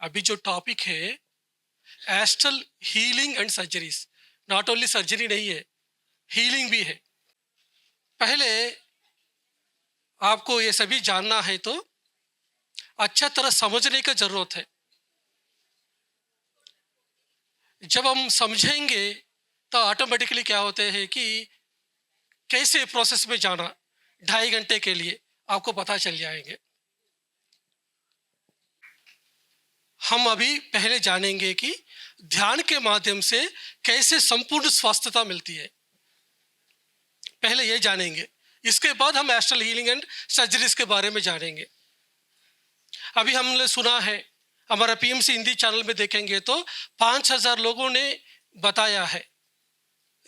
अभी जो टॉपिक है astral healing and surgeries, not only surgery नहीं है, हीलिंग भी है। पहले आपको ये सभी जानना है तो अच्छा तरह समझने की जरूरत है। जब हम समझेंगे तो ऑटोमेटिकली क्या होते हैं कि कैसे प्रोसेस में जाना, 2.5 घंटे के लिए आपको पता चल जाएंगे। हम अभी पहले जानेंगे कि ध्यान के माध्यम से कैसे संपूर्ण स्वास्थ्यता मिलती है, पहले ये जानेंगे। इसके बाद हम एस्ट्रल हीलिंग एंड सर्जरीज के बारे में जानेंगे। अभी हमने सुना है, हमारा पीएमसी हिंदी चैनल में देखेंगे तो 5,000 लोगों ने बताया है,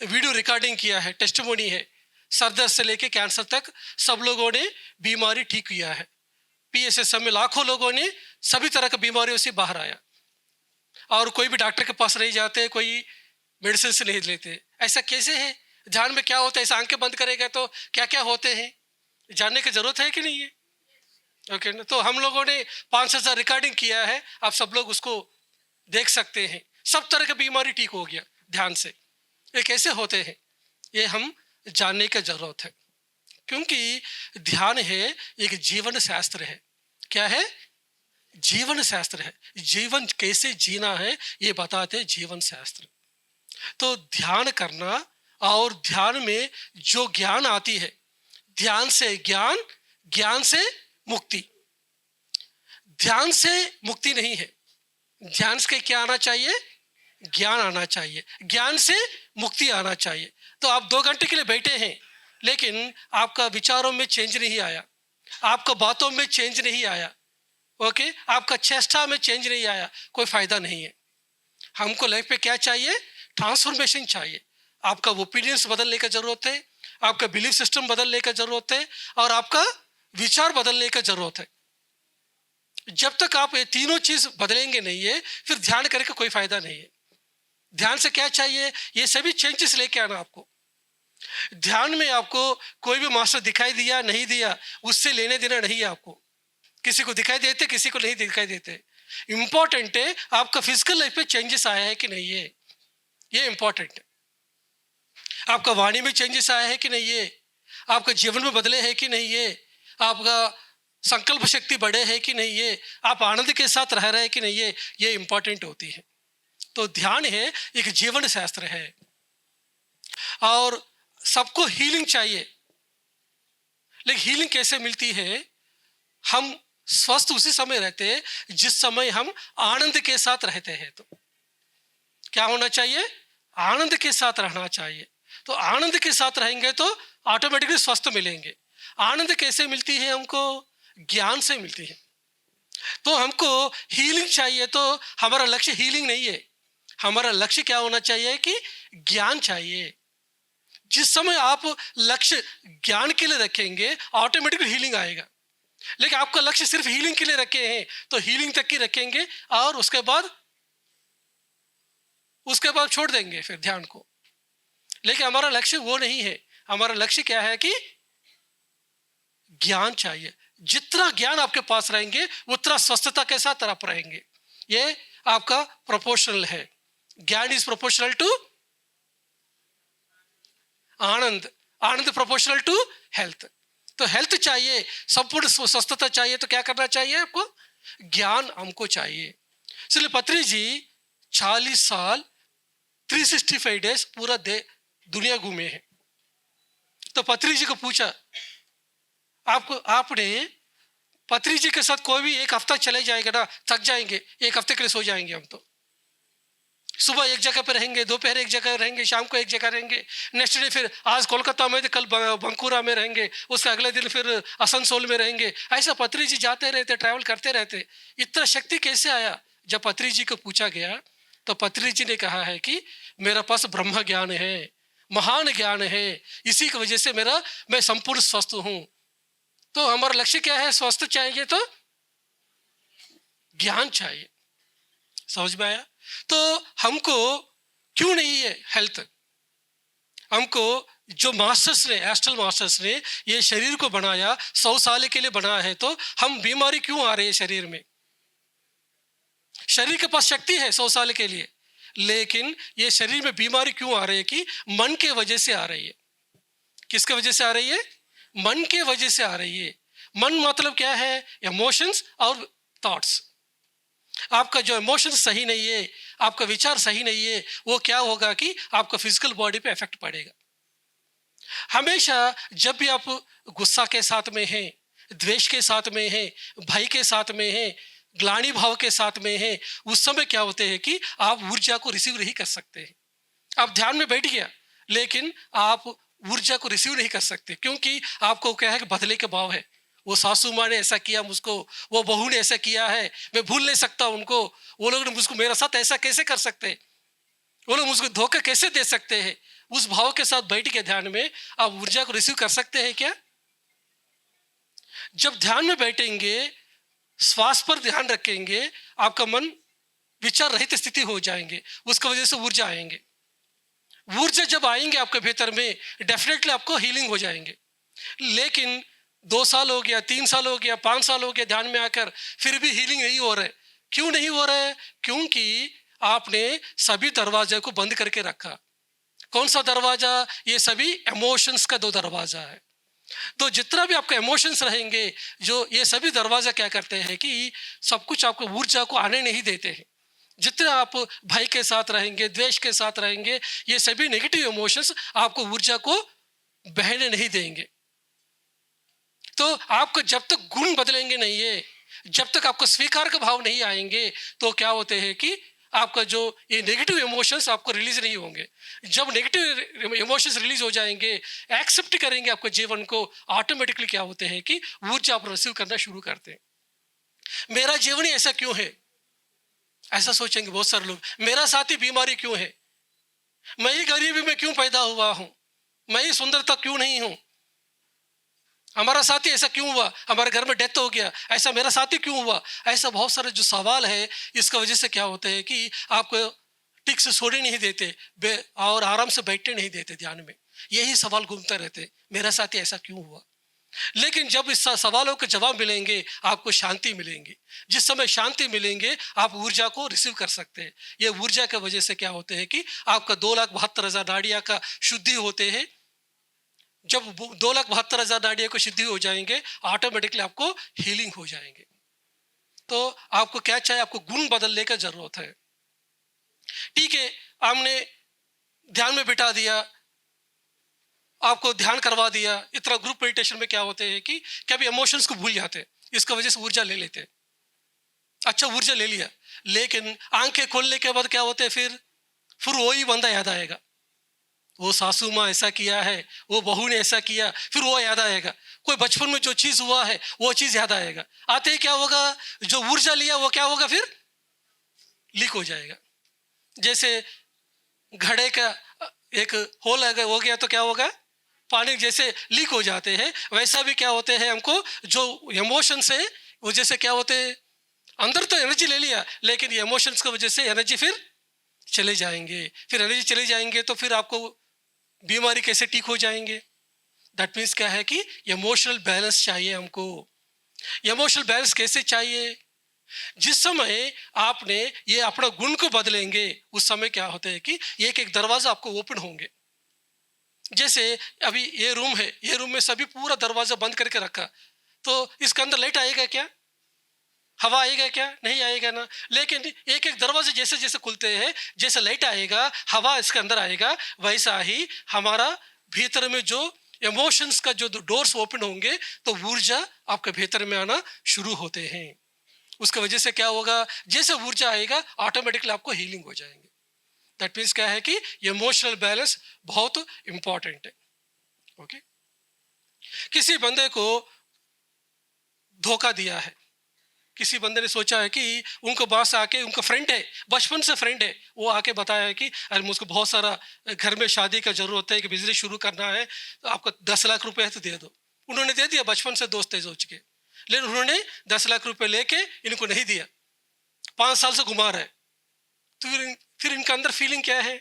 वीडियो रिकॉर्डिंग किया है, टेस्टिमोनी है। सर दर्द से लेके कैंसर तक सब लोगों ने बीमारी ठीक किया है। पीएसएसएम में लाखों लोगों ने सभी तरह की बीमारियों से बाहर आया, और कोई भी डॉक्टर के पास नहीं जाते, कोई मेडिसिन से नहीं लेते। ऐसा कैसे है? ध्यान में क्या होता है? ऐसा आंखें बंद करेगा तो क्या क्या होते हैं, जानने की जरूरत है कि नहीं है? ओके ना, तो हम लोगों ने 5,000 रिकॉर्डिंग किया है, आप सब लोग उसको देख सकते हैं। सब तरह की बीमारी ठीक हो गया ध्यान से। ये कैसे होते हैं, ये हम जानने की जरूरत है, क्योंकि ध्यान है एक जीवन शास्त्र है। क्या है? जीवन शास्त्र है। जीवन कैसे जीना है ये बताते जीवन शास्त्र। तो ध्यान करना और ध्यान में जो ज्ञान आती है, ध्यान से ज्ञान, ज्ञान से मुक्ति। ध्यान से मुक्ति नहीं है, ध्यान से क्या आना चाहिए? ज्ञान आना चाहिए, ज्ञान से मुक्ति आना चाहिए। तो आप 2 घंटे के लिए बैठे हैं, लेकिन आपका विचारों में चेंज नहीं आया, आपका बातों में चेंज नहीं आया, ओके, आपका चेष्टा में चेंज नहीं आया, कोई फायदा नहीं है। हमको लाइफ पे क्या चाहिए? ट्रांसफॉर्मेशन चाहिए। आपका ओपिनियंस बदलने की जरूरत है, आपका बिलीफ सिस्टम बदलने की जरूरत है, और आपका विचार बदलने की जरूरत है। जब तक आप ये तीनों चीज बदलेंगे नहीं है, फिर ध्यान करके कोई फायदा नहीं है। ध्यान से क्या चाहिए? ये सभी चेंजेस लेके आना आपको। ध्यान में आपको कोई भी मास्टर दिखाई दिया नहीं दिया, उससे लेने देना नहीं है आपको। किसी को दिखाई देते, किसी को नहीं दिखाई देते। इंपॉर्टेंट है आपका फिजिकल लाइफ में चेंजेस आया है कि नहीं है, ये इंपॉर्टेंट है। आपका वाणी में चेंजेस आया है कि नहीं है, आपका जीवन में बदले है कि नहीं है, आपका संकल्प शक्ति बढ़े है कि नहीं है, आप आनंद के साथ रह रहे हैं कि नहीं है, ये इंपॉर्टेंट होती है। तो ध्यान है एक जीवन शास्त्र है। और सबको हीलिंग चाहिए, लेकिन हीलिंग कैसे मिलती है? हम स्वस्थ उसी समय रहते हैं जिस समय हम आनंद के साथ रहते हैं। तो क्या होना चाहिए? आनंद के साथ रहना चाहिए। तो आनंद के साथ रहेंगे तो ऑटोमेटिकली स्वस्थ मिलेंगे। आनंद कैसे मिलती है हमको? ज्ञान से मिलती है। तो हमको हीलिंग चाहिए, तो हमारा लक्ष्य हीलिंग नहीं है, हमारा लक्ष्य क्या होना चाहिए कि ज्ञान चाहिए। जिस समय आप लक्ष्य ज्ञान के लिए रखेंगे, ऑटोमेटिकली हीलिंग आएगा। लेकिन आपका लक्ष्य सिर्फ हीलिंग के लिए रखे हैं तो हीलिंग तक ही रखेंगे, और उसके बाद छोड़ देंगे फिर ध्यान को। लेकिन हमारा लक्ष्य वो नहीं है। हमारा लक्ष्य क्या है कि ज्ञान चाहिए। जितना ज्ञान आपके पास रहेंगे उतना स्वस्थता के साथ आप रहेंगे। ये आपका प्रोपोर्शनल है। ज्ञान इज प्रोपोर्शनल टू आनंद, आनंद प्रोपोर्शनल टू हेल्थ। तो हेल्थ चाहिए, संपूर्ण स्वस्थता चाहिए, तो क्या करना चाहिए आपको? ज्ञान हमको चाहिए। इसलिए पत्री जी 40 साल 365 डेज पूरा दुनिया घूमे हैं। तो पत्री जी को पूछा, आपने पत्री जी के साथ कोई भी एक हफ्ता चले जाएगा ना, थक जाएंगे, एक हफ्ते के लिए सो जाएंगे हम। तो सुबह एक जगह पे रहेंगे, दोपहर एक जगह रहेंगे, शाम को एक जगह रहेंगे, नेक्स्ट डे फिर आज कोलकाता में, कल बंकुरा में रहेंगे, उसके अगले दिन फिर आसनसोल में रहेंगे। ऐसा पत्री जी जाते रहते, ट्रैवल करते रहते। इतना शक्ति कैसे आया? जब पत्री जी को पूछा गया तो पत्री जी ने कहा है कि मेरे पास ब्रह्म ज्ञान है, महान ज्ञान है, इसी की वजह से मैं संपूर्ण स्वस्थ हूं। तो हमारा लक्ष्य क्या है? स्वस्थ चाहिए तो ज्ञान चाहिए। समझ में आया? तो हमको क्यों नहीं है हेल्थ? हमको जो मास्टर्स ने, एस्ट्रल मास्टर्स ने ये शरीर को बनाया, 100 साल के लिए बनाया है, तो हम बीमारी क्यों आ रही है शरीर में? शरीर के पास शक्ति है 100 साल के लिए, लेकिन ये शरीर में बीमारी क्यों आ रही है कि मन के वजह से आ रही है। किसके वजह से आ रही है? मन के वजह से आ रही है। मन मतलब क्या है? इमोशंस और थॉट्स। आपका जो इमोशन सही नहीं है, आपका विचार सही नहीं है, वो क्या होगा कि आपका फिजिकल बॉडी पे इफेक्ट पड़ेगा। हमेशा जब भी आप गुस्सा के साथ में हैं, द्वेष के साथ में हैं, भय के साथ में हैं, ग्लानि भाव के साथ में हैं, उस समय क्या होते हैं कि आप ऊर्जा को रिसीव नहीं कर सकते हैं। आप ध्यान में बैठ गया, लेकिन आप ऊर्जा को रिसीव नहीं कर सकते, क्योंकि आपको क्या है कि बदले के भाव है। वो सासू माँ ने ऐसा किया मुझको, वो बहू ने ऐसा किया है, मैं भूल नहीं सकता उनको, वो लोग ने मुझको मेरे साथ ऐसा कैसे कर सकते हैं, वो लोग मुझको धोखा कैसे दे सकते हैं। उस भाव के साथ बैठ के ध्यान में आप ऊर्जा को रिसीव कर सकते हैं क्या? जब ध्यान में बैठेंगे, श्वास पर ध्यान रखेंगे, आपका मन विचार रहित स्थिति हो जाएंगे, उसकी वजह से ऊर्जा आएंगे। ऊर्जा जब आएंगे आपके भीतर में, डेफिनेटली आपको हीलिंग हो जाएंगे। लेकिन 2 साल हो गया, 3 साल हो गया, 5 साल हो गया ध्यान में आकर, फिर भी हीलिंग नहीं हो रहा है। क्यों नहीं हो रहा है? क्योंकि आपने सभी दरवाजे को बंद करके रखा। कौन सा दरवाजा? ये सभी इमोशंस का 2 दरवाजा है। तो जितना भी आपके इमोशंस रहेंगे, जो ये सभी दरवाजा क्या करते हैं कि सब कुछ आपको ऊर्जा को आने नहीं देते हैं। जितने आप भय के साथ रहेंगे, द्वेष के साथ रहेंगे, ये सभी नेगेटिव इमोशंस आपको ऊर्जा को बहने नहीं देंगे। तो आपको जब तक गुण बदलेंगे नहीं है, जब तक आपको स्वीकार का भाव नहीं आएंगे, तो क्या होते हैं कि आपका जो ये नेगेटिव इमोशंस आपको रिलीज नहीं होंगे। जब नेगेटिव इमोशंस रिलीज हो जाएंगे, एक्सेप्ट करेंगे आपके जीवन को, ऑटोमेटिकली क्या होते हैं कि ऊर्जा आप रिसीव करना शुरू करते हैं। मेरा जीवन ही ऐसा क्यों है? ऐसा सोचेंगे बहुत सारे लोग। मेरा साथ ही बीमारी क्यों है? मैं ही गरीबी में क्यों पैदा हुआ हूं? मैं ही सुंदरता क्यों नहीं हूं? हमारा साथी ऐसा क्यों हुआ? हमारे घर में डेथ हो गया, ऐसा मेरा साथी क्यों हुआ? ऐसा बहुत सारे जो सवाल है, इसका वजह से क्या होते हैं कि आपको ठीक से सोने नहीं देते और आराम से बैठने नहीं देते ध्यान में। यही सवाल घूमते रहते, मेरा साथी ऐसा क्यों हुआ? लेकिन जब इस सवालों के जवाब मिलेंगे, आपको शांति मिलेंगी। जिस समय शांति मिलेंगे, आप ऊर्जा को रिसीव कर सकते हैं। ये ऊर्जा की वजह से क्या होते हैं कि आपका 2,72,000 नाड़ियाँ का शुद्धि होते हैं। जब 2,72,000 नाड़ियाँ को शुद्धि हो जाएंगे, ऑटोमेटिकली आपको हीलिंग हो जाएंगे। तो आपको क्या चाहिए? आपको गुण बदलने का जरूरत है। ठीक है, हमने ध्यान में बिठा दिया, आपको ध्यान करवा दिया। इतना ग्रुप मेडिटेशन में क्या होते हैं कि कभी इमोशंस को भूल जाते हैं, इसका वजह से ऊर्जा ले लेते हैं। अच्छा, ऊर्जा ले लिया, लेकिन आंखें खोलने के बाद क्या होते हैं? फिर वही बंदा याद आएगा, वो सासू माँ ऐसा किया है, वो बहू ने ऐसा किया, फिर वो याद आएगा। कोई बचपन में जो चीज़ हुआ है वो चीज़ याद आएगा। आते ही क्या होगा? जो ऊर्जा लिया वो क्या होगा? फिर लीक हो जाएगा। जैसे घड़े का एक होल हो गया तो क्या होगा? पानी जैसे लीक हो जाते हैं, वैसा भी क्या होते हैं, हमको जो इमोशंस है वो जैसे क्या होते हैं, अंदर तो एनर्जी ले लिया, लेकिन ये इमोशंस की वजह से एनर्जी फिर चले जाएंगे। फिर एनर्जी चले जाएंगे तो फिर आपको बीमारी कैसे ठीक हो जाएंगे? दैट मीन्स क्या है कि इमोशनल बैलेंस चाहिए हमको। इमोशनल बैलेंस कैसे चाहिए? जिस समय आपने ये अपना गुण को बदलेंगे, उस समय क्या होता है कि एक एक दरवाजा आपको ओपन होंगे। जैसे अभी ये रूम है, ये रूम में सभी पूरा दरवाजा बंद करके रखा, तो इसके अंदर लाइट आएगा क्या? हवा आएगा क्या? नहीं आएगा ना। लेकिन एक एक दरवाजे जैसे जैसे खुलते हैं, जैसे लाइट आएगा, हवा इसके अंदर आएगा, वैसा ही हमारा भीतर में जो इमोशंस का जो डोर्स ओपन होंगे, तो ऊर्जा आपके भीतर में आना शुरू होते हैं। उसकी वजह से क्या होगा? जैसे ऊर्जा आएगा, ऑटोमेटिकली आपको हीलिंग हो जाएंगे। दैट मीन्स क्या है कि इमोशनल बैलेंस बहुत इंपॉर्टेंट है। ओके, किसी बंदे को धोखा दिया है, किसी बंदे ने सोचा है कि उनको पास आके, उनका फ्रेंड है, बचपन से फ्रेंड है, वो आके बताया है कि अरे मुझको बहुत सारा घर में शादी का जरूरत है, कि बिजनेस शुरू करना है, तो आपको 10 लाख रुपए है तो दे दो। उन्होंने दे दिया, बचपन से दोस्त है सोच के, लेकिन उन्होंने 10 लाख रुपए लेके इनको नहीं दिया। 5 साल से घुमा रहे। तो फिर इनका अंदर फीलिंग क्या है?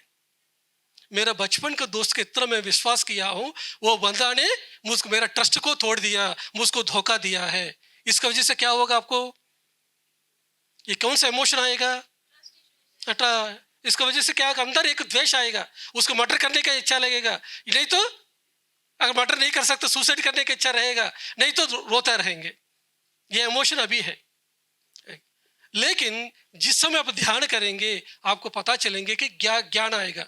मेरा बचपन का दोस्त के इतना मैं विश्वास किया हूँ, वो बंदा ने मुझको, मेरा ट्रस्ट को तोड़ दिया, मुझको धोखा दिया है। इसका वजह से क्या होगा? आपको ये कौन सा इमोशन आएगा? अटा इसकी वजह से क्या अंदर एक द्वेष आएगा, उसको मर्डर करने का इच्छा लगेगा, नहीं तो अगर मर्डर नहीं कर सकते सुसाइड करने की इच्छा रहेगा, नहीं तो रोते रहेंगे। ये इमोशन अभी है। लेकिन जिस समय आप ध्यान करेंगे आपको पता चलेंगे कि ज्ञान आएगा।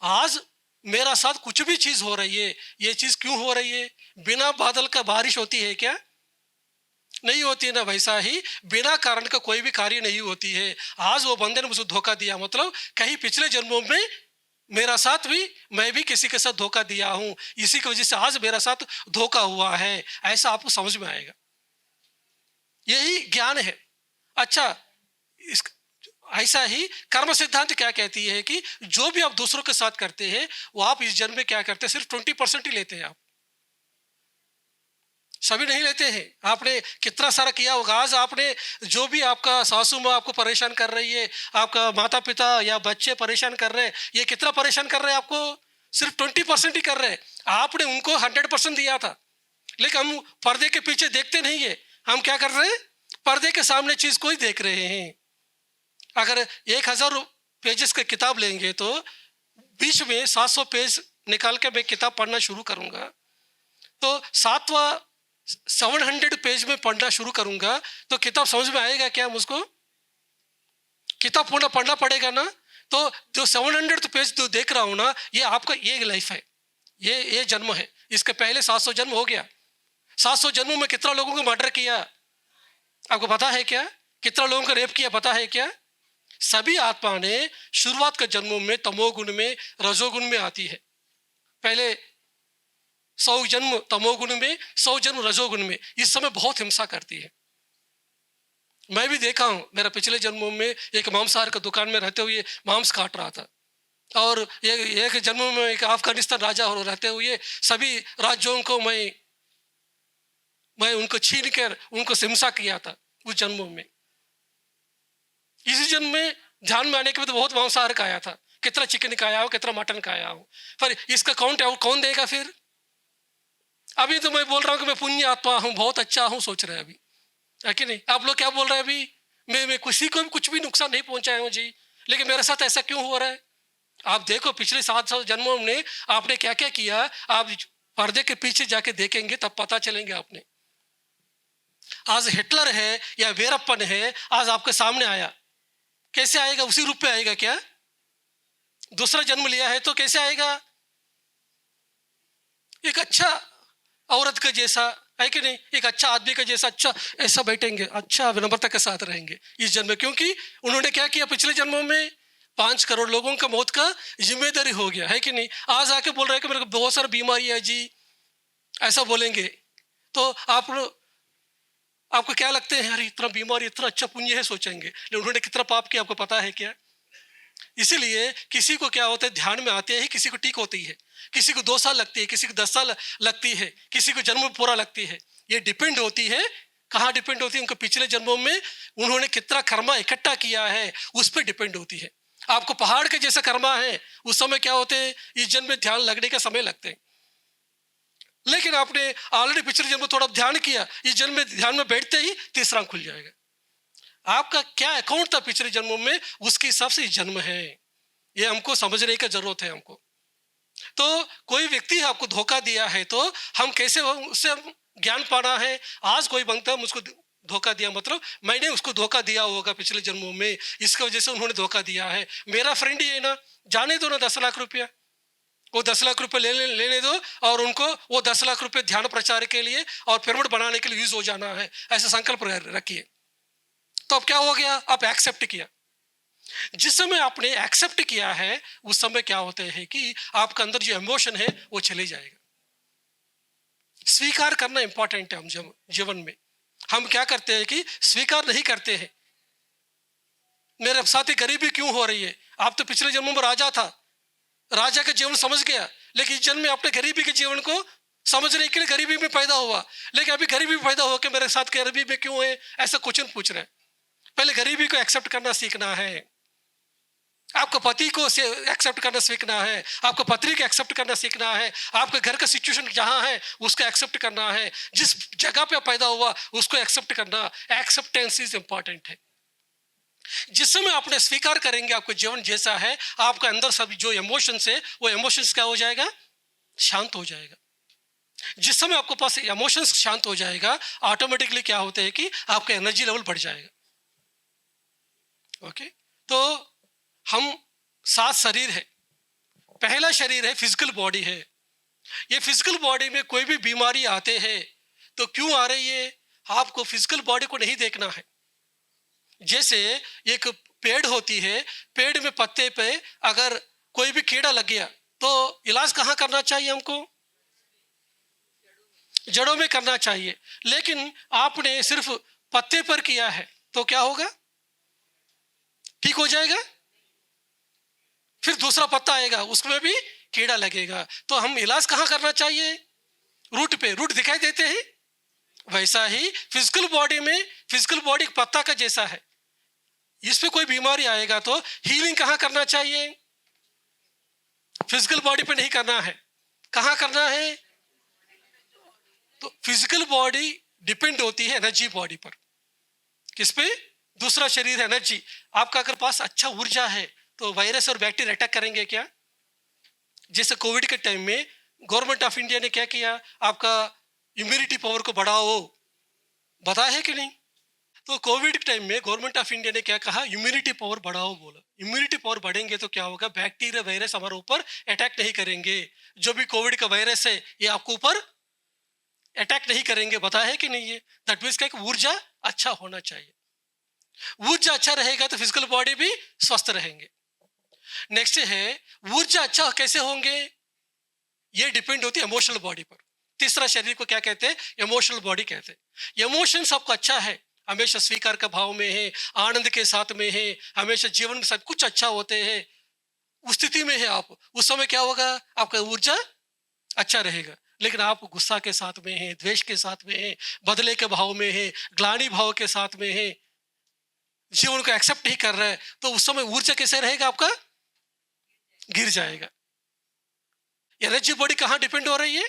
आज मेरा साथ कुछ भी चीज हो रही है, ये चीज क्यों हो रही है? बिना बादल का बारिश होती है क्या? नहीं होती है ना। वैसा ही बिना कारण का कोई भी कार्य नहीं होती है। आज वो बंदे ने मुझे धोखा दिया, मतलब कहीं पिछले जन्मों में मेरा साथ भी, मैं भी किसी के साथ धोखा दिया हूं, इसी की वजह से आज मेरा साथ धोखा हुआ है। ऐसा आपको समझ में आएगा। यही ज्ञान है। अच्छा, इस ऐसा ही कर्म सिद्धांत क्या कहती है कि जो भी आप दूसरों के साथ करते हैं वो आप इस जन्म में क्या करते हैं, सिर्फ 20% ही लेते हैं। आप सभी नहीं लेते हैं। आपने कितना सारा किया होगा। आज आपने जो भी आपका सासू माँ आपको परेशान कर रही है, आपका माता पिता या बच्चे परेशान कर रहे हैं, ये कितना परेशान कर रहे हैं आपको? सिर्फ 20% ही कर रहे हैं। आपने उनको 100% दिया था। लेकिन हम पर्दे के पीछे देखते नहीं है। हम क्या कर रहे हैं? पर्दे के सामने चीज को ही देख रहे हैं। अगर 1000 पेजेस का किताब लेंगे तो बीच में 700 पेज निकाल के मैं किताब पढ़ना शुरू करूंगा, तो 700 पेज में पढ़ना शुरू करूंगा तो किताब समझ में आएगा क्या मुझको? किताब पूरा पढ़ना पड़ेगा ना। तो जो 700 पेज जो देख रहा हूं ना, ये आपका ये लाइफ है, ये जन्म है। इसके पहले 700 जन्म हो गया। 700 जन्मों में कितना लोगों को मर्डर किया आपको पता है क्या? कितना लोगों को रेप किया पता है क्या? सभी आत्मा ने शुरुआत के जन्मों में तमोगुण में, रजोगुण में आती है। पहले 100 जन्म तमोगुण में, 100 जन्म रजोगुण में। इस समय बहुत हिंसा करती है। मैं भी देखा हूं। मेरा पिछले जन्मों में एक मांसाहार का दुकान में रहते हुए मांस काट रहा था, और एक जन्म में एक अफगानिस्तान राजा हो रहते हुए सभी राज्यों को मैं उनको छीन कर उनको हिंसा किया था उस जन्मों में। इसी जन्म में ध्यान में आने के बाद बहुत मांसाहार खाया था। कितना चिकन खाया हो, कितना मटन खाया हो, पर इसका काउंट कौन देगा फिर? अभी तो मैं बोल रहा हूँ कि मैं पुण्य आत्मा हूँ, बहुत अच्छा हूँ, सोच रहे हैं अभी, है कि नहीं? आप लोग क्या बोल रहे हैं अभी? मैं किसी को भी कुछ भी नुकसान नहीं पहुंचाया हूँ जी, लेकिन मेरे साथ ऐसा क्यों हो रहा है? आप देखो पिछले 700 जन्मों में आपने क्या क्या किया। आप पर्दे के पीछे जाके देखेंगे तब पता चलेंगे आपने। आज हिटलर है या वीरप्पन है, आज आपके सामने आया, कैसे आएगा? उसी रूप में आएगा क्या? दूसरा जन्म लिया है तो कैसे आएगा? एक अच्छा औरत का जैसा, है कि नहीं? एक अच्छा आदमी का जैसा, अच्छा ऐसा बैठेंगे, अच्छा विनम्रता के साथ रहेंगे इस जन्म में। क्योंकि उन्होंने क्या किया पिछले जन्मों में? 5 करोड़ लोगों का मौत का जिम्मेदारी हो गया, है कि नहीं? आज आके बोल रहे हैं कि मेरे को बहुत सारी बीमारी है जी, ऐसा बोलेंगे तो आपको क्या लगते हैं? अरे इतना बीमारी, इतना अच्छा पुण्य है, सोचेंगे। लेकिन उन्होंने कितना पाप किया आपको पता है क्या? इसीलिए किसी को क्या होता है, ध्यान में आते ही किसी को ठीक होती है, किसी को 2 साल लगती है, किसी को 10 साल लगती है, किसी को जन्म पूरा लगती है। ये डिपेंड होती है, कहाँ डिपेंड होती है? उनके पिछले जन्मों में उन्होंने कितना कर्मा इकट्ठा किया है, उस पर डिपेंड होती है। आपको पहाड़ के जैसा कर्मा है, उस समय क्या होते हैं? इस जन्म में ध्यान लगने का समय लगते हैं। लेकिन आपने ऑलरेडी पिछले जन्म में थोड़ा ध्यान किया, इस जन्म में ध्यान में बैठते ही तीसरा खुल जाएगा। आपका क्या अकाउंट था पिछले जन्मों में, उसके हिसाब से जन्म है। ये हमको समझने की जरूरत है हमको। तो कोई व्यक्ति आपको धोखा दिया है तो हम कैसे उससे हम ज्ञान पाना है? आज कोई बनता है मुझको धोखा दिया, मतलब मैंने उसको धोखा दिया होगा पिछले जन्मों में, इसकी वजह से उन्होंने धोखा दिया है। मेरा फ्रेंड ही है ना, जाने दो ना 10 लाख रुपया, वो 10 लाख रुपए लेने दो, और उनको वो 10 लाख रुपए ध्यान प्रचार के लिए और पिरामिड बनाने के लिए यूज हो जाना है, ऐसा संकल्प रखिए। तो अब क्या हो गया? आप एक्सेप्ट किया। जिस समय आपने एक्सेप्ट किया है उस समय क्या होता है कि आपका अंदर जो इमोशन है वो चले जाएगा। स्वीकार करना इंपॉर्टेंट है। हम जीवन में हम क्या करते हैं कि स्वीकार नहीं करते हैं। मेरे साथ ही गरीबी क्यों हो रही है? आप तो पिछले जन्म में राजा था, राजा का जीवन समझ गया, लेकिन इस जन्म में अपने गरीबी के जीवन को समझने के लिए गरीबी में पैदा हुआ, लेकिन अभी गरीबी में पैदा होकर मेरे साथ गरीबी में क्यों है, ऐसा क्वेश्चन पूछ रहे हैं। पहले गरीबी को एक्सेप्ट करना सीखना है। आपको पति को एक्सेप्ट करना सीखना है, आपको पत्नी को एक्सेप्ट करना सीखना है, आपके घर का सिचुएशन जहां है उसको एक्सेप्ट करना है, जिस जगह पे पैदा हुआ उसको एक्सेप्ट करना। एक्सेप्टेंस इज इंपॉर्टेंट है। जिस समय आपने स्वीकार करेंगे आपका जीवन जैसा है, आपका अंदर सभी जो इमोशंस है वो इमोशंस क्या हो जाएगा, शांत हो जाएगा। जिस समय आपके पास इमोशंस शांत हो जाएगा, ऑटोमेटिकली क्या होता है कि आपका एनर्जी लेवल बढ़ जाएगा। ओके, तो हम 7 शरीर है। पहला शरीर है फिजिकल बॉडी है। ये फिजिकल बॉडी में कोई भी बीमारी आते हैं तो क्यों आ रही है, आपको फिजिकल बॉडी को नहीं देखना है। जैसे एक पेड़ होती है, पेड़ में पत्ते पे अगर कोई भी कीड़ा लग गया तो इलाज कहाँ करना चाहिए, हमको जड़ों में करना चाहिए। लेकिन आपने सिर्फ पत्ते पर किया है तो क्या होगा, ठीक हो जाएगा, फिर दूसरा पत्ता आएगा उसमें भी कीड़ा लगेगा। तो हम इलाज कहाँ करना चाहिए, रूट पे। रूट दिखाई देते हैं। वैसा ही फिजिकल बॉडी में, फिजिकल बॉडी पत्ता का जैसा है, इस पे कोई बीमारी आएगा तो हीलिंग कहाँ करना चाहिए, फिजिकल बॉडी पे नहीं करना है, कहाँ करना है। तो फिजिकल बॉडी डिपेंड होती है एनर्जी बॉडी पर। किस पे, दूसरा शरीर है एनर्जी। आपका अगर पास अच्छा ऊर्जा है तो वायरस और बैक्टीरिया अटैक करेंगे क्या। जैसे कोविड के टाइम में गवर्नमेंट ऑफ इंडिया ने क्या किया, आपका इम्यूनिटी पावर को बढ़ाओ, बताया है कि नहीं। तो कोविड के टाइम में गवर्नमेंट ऑफ इंडिया ने क्या कहा, इम्यूनिटी पावर बढ़ाओ बोला। इम्यूनिटी पावर बढ़ेंगे तो क्या होगा, बैक्टीरिया वायरस हमारे ऊपर अटैक नहीं करेंगे। जो भी कोविड का वायरस है ये आपके ऊपर अटैक नहीं करेंगे, बताया है कि नहीं। है दैट मीन्स क्या, ऊर्जा अच्छा होना चाहिए। ऊर्जा अच्छा रहेगा तो फिजिकल बॉडी भी स्वस्थ रहेंगे। नेक्स्ट है, ऊर्जा अच्छा कैसे होंगे, ये डिपेंड होती है इमोशनल बॉडी पर। तीसरा शरीर को क्या कहते हैं, इमोशनल बॉडी कहते हैं। इमोशन सबको अच्छा है, हमेशा स्वीकार का भाव में है, आनंद के साथ में है, हमेशा जीवन में सब कुछ अच्छा होते हैं, उस स्थिति में है आप, उस समय क्या होगा, आपका ऊर्जा अच्छा रहेगा। लेकिन आप गुस्सा के साथ में है, द्वेष के साथ में है, बदले के भाव में है, ग्लानि भाव के साथ में है, जीवन को एक्सेप्ट नहीं कर रहा है, तो उस समय ऊर्जा कैसे रहेगा, आपका गिर जाएगा। एनर्जी बॉडी कहाँ डिपेंड हो रही है,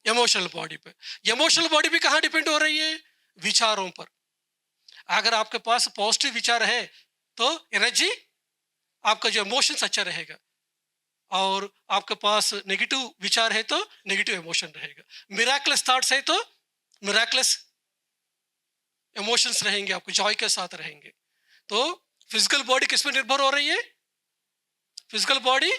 इमोशनल बॉडी पे। इमोशनल बॉडी भी कहाँ डिपेंड हो रही है, विचारों पर। अगर आपके पास पॉजिटिव विचार है तो एनर्जी, आपका जो इमोशंस अच्छा रहेगा, और आपके पास नेगेटिव विचार है तो नेगेटिव इमोशन रहेगा। मिराकलस थॉट्स है तो मिराकलस इमोशंस रहेंगे, आपको जॉय के साथ रहेंगे। तो फिजिकल बॉडी किस पर निर्भर हो रही है, फिजिकल बॉडी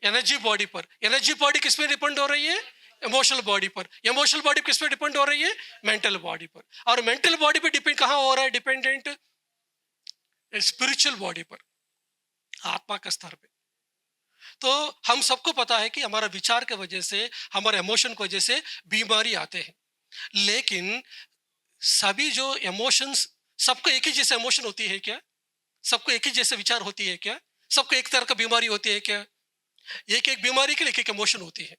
एनर्जी बॉडी पर। एनर्जी बॉडी किस पे डिपेंड हो रही है, इमोशनल बॉडी पर। इमोशनल बॉडी किस पे डिपेंड हो रही है, मेंटल बॉडी पर। और मेंटल बॉडी पे डिपेंड कहाँ हो रहा है, डिपेंडेंट स्पिरिचुअल बॉडी पर, आत्मा का स्तर पे। तो हम सबको पता है कि हमारा विचार के वजह से, हमारे इमोशन की वजह से बीमारी आते हैं। लेकिन सभी जो इमोशंस, सबको एक ही जैसे इमोशन होती है क्या, सबको एक ही जैसे विचार होती है क्या, सबको एक तरह का बीमारी होती है क्या, एक एक बीमारी के लिए एक एक इमोशन होती है।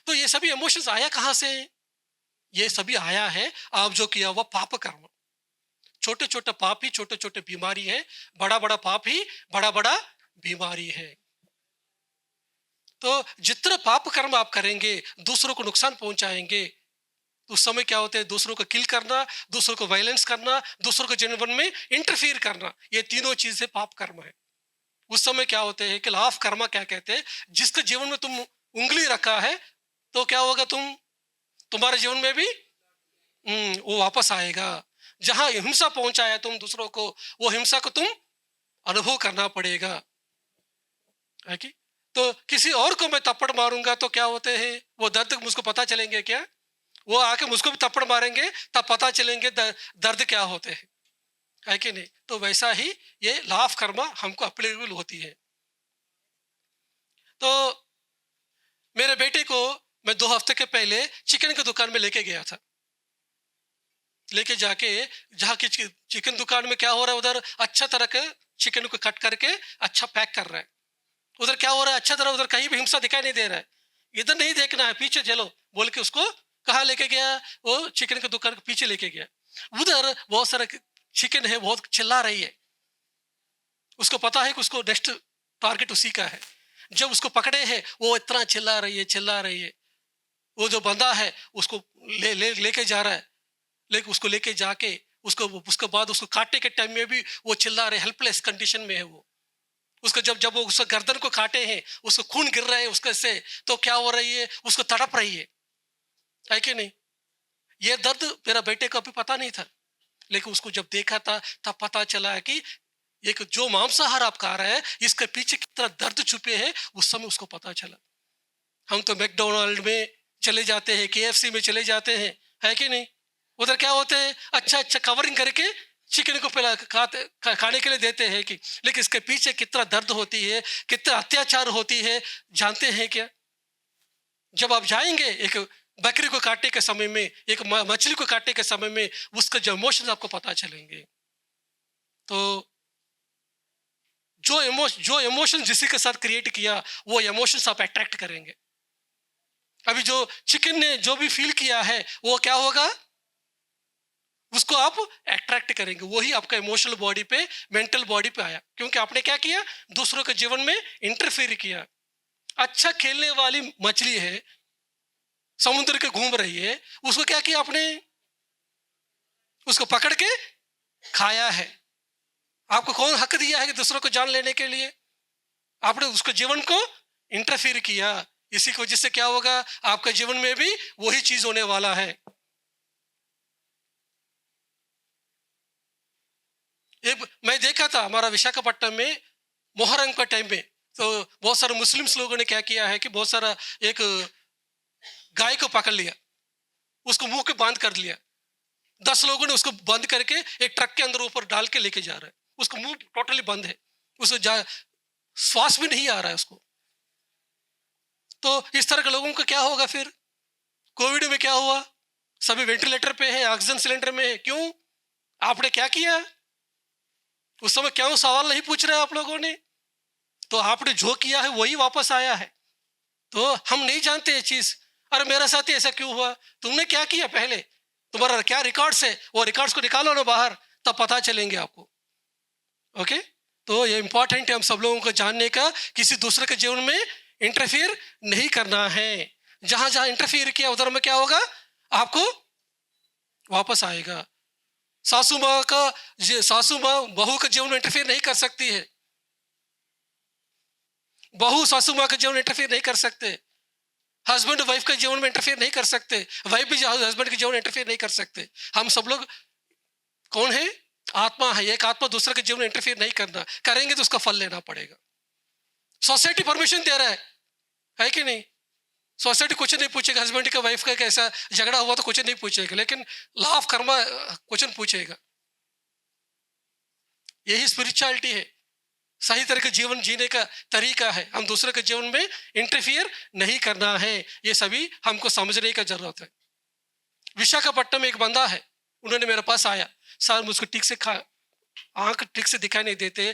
तो ये सभी इमोशंस आया कहाँ से, ये सभी आया है आप जो किया हुआ पाप कर्म। छोटे छोटे पाप ही छोटे छोटे बीमारी है, बड़ा बड़ा पाप ही बड़ा बड़ा बीमारी है। तो जितना पाप कर्म आप करेंगे, दूसरों को नुकसान पहुंचाएंगे, तो उस समय क्या होता है, दूसरों को किल करना, दूसरों को वायलेंस करना, दूसरों के जीवन में इंटरफियर करना, ये तीनों चीजें पाप कर्म है। उस समय क्या होते हैं कि लाफ कर्मा क्या कहते हैं, जिसके जीवन में तुम उंगली रखा है तो क्या होगा, तुम्हारे जीवन में भी वो वापस आएगा। जहां हिंसा पहुंचाया तुम दूसरों को, वो हिंसा को तुम अनुभव करना पड़ेगा, है कि। तो किसी और को मैं थप्पड़ मारूंगा तो क्या होते हैं, वो दर्द मुझको पता चलेंगे क्या, वो आके मुझको भी थप्पड़ मारेंगे तब पता चलेंगे दर्द क्या होते हैं, है कि नहीं। तो वैसा ही ये लाफ कर्मा हमको अप्लीकेबल होती है। तो मेरे बेटे को मैं 2 हफ्ते के पहले चिकन की दुकान में लेके गया था। लेके जाके, जहाँ की चिकन दुकान में क्या हो रहा है, उधर अच्छा तरह के चिकन को कट करके अच्छा पैक कर रहा है। उधर क्या हो रहा है, अच्छा तरह, उधर कहीं भी हिंसा दिखाई नहीं दे रहा है। इधर नहीं देखना है, पीछे चलो बोल के उसको कहाँ लेके गया, वो चिकन की दुकान के पीछे लेके गया। उधर बहुत सारा चिकन है, बहुत चिल्ला रही है। उसको पता है कि उसको नेक्स्ट टारगेट उसी का है। जब उसको पकड़े है, वो इतना चिल्ला रही है, चिल्ला रही है। वो जो बंदा है उसको लेके जा रहा है, लेकिन उसको लेके जाके उसको उसके बाद उसको काटने के टाइम में भी वो चिल्ला रहे, हेल्पलेस कंडीशन में है वो। उसको जब जब वो उसको गर्दन को काटे हैं, उसको खून गिर रहा है उसके से, तो क्या हो रही है, उसको तड़प रही है कि नहीं? ये दर्द मेरा बेटे को अभी पता नहीं था, लेकिन उसको जब देखा था तब पता चला है कि एक जो मांसाहार आप खा रहे हैं इसके पीछे कितना दर्द छुपे हैं, उस समय उसको पता चला। हम तो मैकडोनाल्ड में चले जाते हैं, केएफसी में चले जाते हैं, है कि नहीं? उधर क्या होते हैं, अच्छा अच्छा कवरिंग करके चिकन को पहला खाने के लिए देते हैं कि, लेकिन इसके पीछे कितना दर्द होती है, कितना अत्याचार होती है, जानते हैं क्या? जब आप जाएंगे एक बकरी को काटने के समय में, एक मछली को काटने के समय में, उसका जो इमोशंस आपको पता चलेंगे। तो जो इमोशन जिसी के साथ क्रिएट किया, वो इमोशंस आप अट्रैक्ट करेंगे। अभी जो चिकन ने जो भी फील किया है वो क्या होगा, उसको आप अट्रैक्ट करेंगे, वही आपका इमोशनल बॉडी पे, मेंटल बॉडी पे आया, क्योंकि आपने क्या किया, दूसरों के जीवन में इंटरफेयर किया। अच्छा खेलने वाली मछली है, समुद्र के घूम रही है, उसको क्या किया आपने, उसको पकड़ के खाया है। आपको कौन हक दिया है कि दूसरों को जान लेने के लिए? आपने उसको जीवन को इंटरफेयर किया। इसी की वजह से क्या होगा, आपके जीवन में भी वही चीज होने वाला है। एक मैं देखा था हमारा विशाखापट्टनम में मोहर्रम का टाइम में, तो बहुत सारे मुस्लिम्स लोगों ने क्या किया है कि बहुत सारा एक गाय को पकड़ लिया, उसको मुंह के बांध कर लिया। 10 लोगों ने उसको बंद करके एक ट्रक के अंदर ऊपर डाल के लेके जा रहे हैं, उसको मुंह टोटली बंद है, उसको श्वास भी नहीं आ रहा है उसको। तो इस तरह के लोगों का क्या होगा फिर? कोविड में क्या हुआ, सभी वेंटिलेटर पे है, ऑक्सीजन सिलेंडर में है। क्यों? आपने क्या किया? उस समय क्यों सवाल नहीं पूछ रहे आप लोगों ने? तो आपने जो किया है वही वापस आया है। तो हम नहीं जानते ये चीज, अरे मेरे साथ ही ऐसा क्यों हुआ, तुमने क्या किया, पहले तुम्हारा क्या रिकॉर्ड्स है, वो रिकॉर्ड्स को निकालो ना बाहर, तब पता चलेंगे आपको। ओके, तो ये इंपॉर्टेंट है हम सब लोगों को जानने का, किसी दूसरे के जीवन में इंटरफियर नहीं करना है। जहां जहां इंटरफियर किया उधर में क्या होगा, आपको वापस आएगा। सासू माँ बहू के जीवन में इंटरफियर नहीं कर सकती है, बहू सासू माँ के जीवन में इंटरफियर नहीं कर सकते, हस्बैंड वाइफ के जीवन में इंटरफेयर नहीं कर सकते, वाइफ भी हस्बैंड के जीवन में इंटरफेयर नहीं कर सकते। हम सब लोग कौन है, आत्मा है, एक आत्मा दूसरे के जीवन में इंटरफेयर नहीं करना, करेंगे तो उसका फल लेना पड़ेगा। सोसाइटी परमिशन दे रहा है कि नहीं? सोसाइटी कुछ नहीं पूछेगा, हस्बैंड का वाइफ का कैसा झगड़ा हुआ तो कुछ नहीं पूछेगा, लेकिन लॉ ऑफ कर्मा क्वेश्चन पूछेगा। यही स्पिरिचुअलिटी है, सही तरह का जीवन जीने का तरीका है। हम दूसरे के जीवन में इंटरफियर नहीं करना है, ये सभी हमको समझने का जरूरत है। विशाखापट्टनम में एक बंदा है, उन्होंने मेरे पास आया, सर मुझको ठीक से आंख ठीक से दिखाई नहीं देते,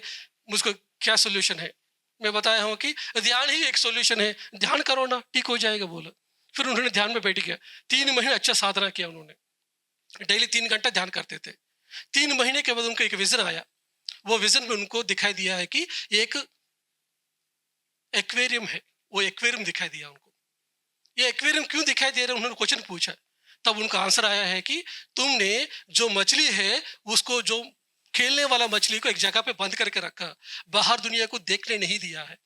मुझको क्या सोल्यूशन है? मैं बताया हूँ कि ध्यान ही एक सोल्यूशन है, ध्यान करो ना ठीक हो जाएगा बोला। फिर उन्होंने ध्यान में बैठ गया, 3 महीने अच्छा साधना किया उन्होंने, डेली 3 घंटा ध्यान करते थे। 3 महीने के बाद उनको एक विजन आया, वो विजन में उनको दिखाई दिया है कि एक एक्वेरियम है, वो एक्वेरियम दिखाई दिया उनको। ये एक्वेरियम क्यों दिखाई दे रहा है, उन्होंने क्वेश्चन पूछा, तब उनका आंसर आया है कि तुमने जो मछली है उसको, जो खेलने वाला मछली को एक जगह पे बंद करके रखा, बाहर दुनिया को देखने नहीं दिया है।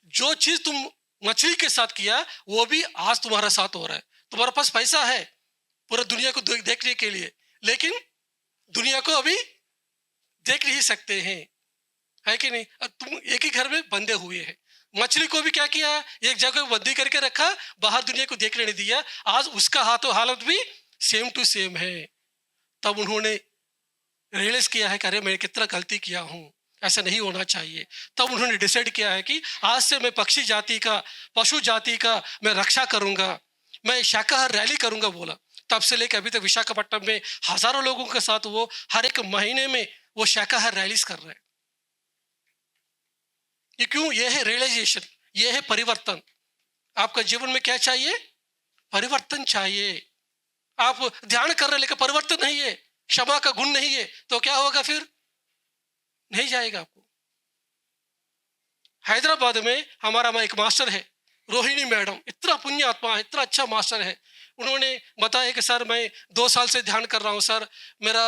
जो चीज तुम मछली के साथ किया वो भी आज तुम्हारा साथ हो रहा है। तुम्हारे पास पैसा है पूरा दुनिया को देखने के लिए, लेकिन दुनिया को अभी देख नहीं सकते हैं, है कि नहीं? अब तुम एक ही घर में बंधे हुए हैं। मछली को भी क्या किया, एक जगह बंदी करके रखा, बाहर दुनिया को देखने नहीं दिया, आज उसका हालत भी सेम टू सेम है। तब उन्होंने रियलाइज किया है कि अरे मैं कितना गलती किया हूँ, ऐसा नहीं होना चाहिए। तब उन्होंने डिसाइड किया है कि आज से मैं पक्षी जाति का, पशु जाति का मैं रक्षा करूंगा, मैं शाकाहार रैली करूंगा बोला। तब से लेकर अभी तक विशाखापट्टनम में हजारों लोगों के साथ वो हर एक महीने में वो शाकाहार रैलीज कर रहे हैं। ये क्यों? ये है रियलाइजेशन, ये है परिवर्तन। आपका जीवन में क्या चाहिए? परिवर्तन चाहिए। आप ध्यान कर रहे लेकिन परिवर्तन नहीं है, क्षमा का गुण नहीं है, तो क्या होगा फिर? नहीं जाएगा आपको। हैदराबाद में हमारा एक मास्टर है, रोहिणी मैडम, इतना पुण्य आत्मा है, इतना अच्छा मास्टर है। उन्होंने बताया कि सर मैं 2 साल से ध्यान कर रहा हूँ सर, मेरा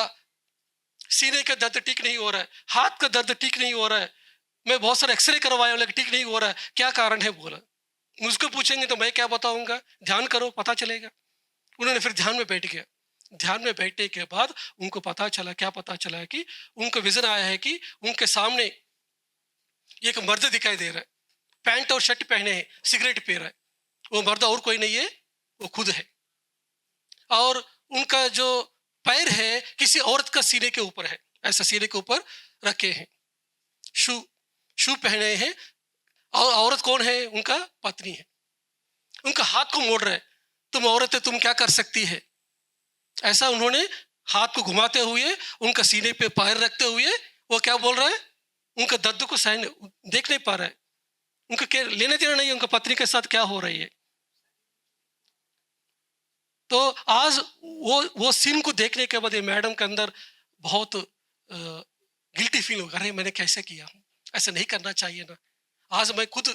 सीने का दर्द ठीक नहीं हो रहा है, हाथ का दर्द ठीक नहीं हो रहा है, मैं बहुत सारे एक्सरे करवाया हूं, लेकिन ठीक नहीं हो रहा है, क्या कारण है बोला। मुझको पूछेंगे तो मैं क्या बताऊंगा, ध्यान करो पता चलेगा। उन्होंने फिर ध्यान में बैठ गया। ध्यान में बैठने के बाद उनको पता चला, क्या पता चला है कि उनको विजन आया है कि उनके सामने एक मर्द दिखाई दे रहा है, पैंट और शर्ट पहने हैं, सिगरेट पी रहा है। वो मर्द और कोई नहीं है, वो खुद है। और उनका जो पैर है किसी औरत का सीने के ऊपर है, ऐसा सीने के ऊपर रखे हैं, शू शू पहने हैं। और औरत कौन है, उनका पत्नी है। उनका हाथ को मोड़ रहा है, तुम औरत है, तुम क्या कर सकती है, ऐसा उन्होंने हाथ को घुमाते हुए उनका सीने पे पैर रखते हुए वो क्या बोल रहा है, उनका दर्द को सहन देख नहीं पा रहा है, उनका क्या लेने देना नहीं है उनका पत्नी के साथ क्या हो रही है। तो आज वो सीन को देखने के बाद ये मैडम के अंदर बहुत गिल्टी फील होगा, अरे मैंने कैसे किया हूँ, ऐसा नहीं करना चाहिए ना। आज मैं खुद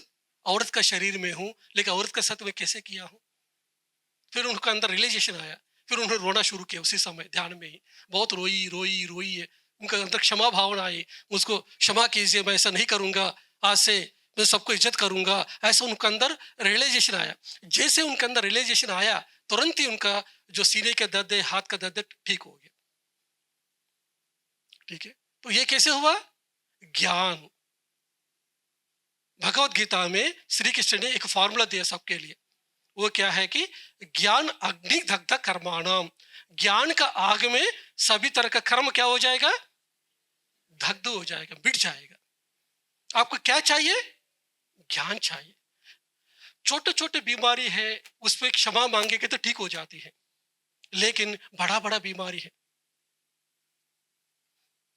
औरत का शरीर में हूँ, लेकिन औरत के साथ मैं कैसे किया हूँ। फिर उनका अंदर रियलाइजेशन आया, फिर उन्होंने रोना शुरू किया उसी समय ध्यान में ही, बहुत रोई रोई रोई है। उनका अंदर क्षमा भावना आई, मुझको क्षमा कीजिए, मैं ऐसा नहीं करूँगा, आज से मैं सबको इज्जत करूँगा, ऐसा उनके अंदर रियलाइजेशन आया। जैसे उनके अंदर रियलाइजेशन आया, तुरंत ही उनका जो सीने का दर्द है, हाथ का दर्द है, ठीक हो गया। ठीक है, तो ये कैसे हुआ, ज्ञान। भगवत गीता में श्री कृष्ण ने एक फॉर्मूला दिया सबके लिए, वो क्या है कि ज्ञान अग्नि दग्ध कर्माणाम, ज्ञान का आग में सभी तरह का कर्म क्या हो जाएगा, दग्ध हो जाएगा, मिट जाएगा। आपको क्या चाहिए, ज्ञान चाहिए। छोटे छोटे बीमारी है उस पर क्षमा मांगेंगे तो ठीक हो जाती है, लेकिन बड़ा बड़ा बीमारी है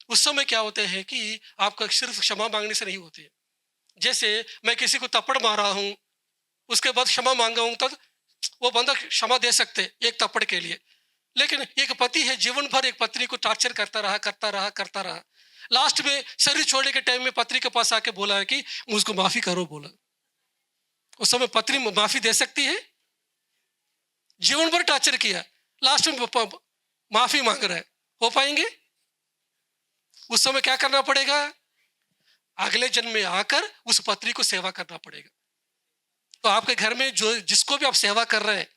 उस समय क्या होते हैं कि आपका सिर्फ क्षमा मांगने से नहीं होती है। जैसे मैं किसी को थप्पड़ मारा हूं, उसके बाद क्षमा मांगा हूं, तब वो बंदा क्षमा दे सकते एक थप्पड़ के लिए। लेकिन एक पति है, जीवन भर एक पत्नी को टॉर्चर करता रहा करता रहा करता रहा, लास्ट में शरीर छोड़ने के टाइम में पत्नी के पास आके बोला है कि मुझको माफी करो बोला। उस समय पत्नी माफी दे सकती है, जीवन भर टॉर्चर किया, लास्ट में माफी मांग रहा है, हो पाएंगे। उस समय क्या करना पड़ेगा, अगले जन्म में आकर उस पत्नी को सेवा करना पड़ेगा। तो आपके घर में जो जिसको भी आप सेवा कर रहे हैं,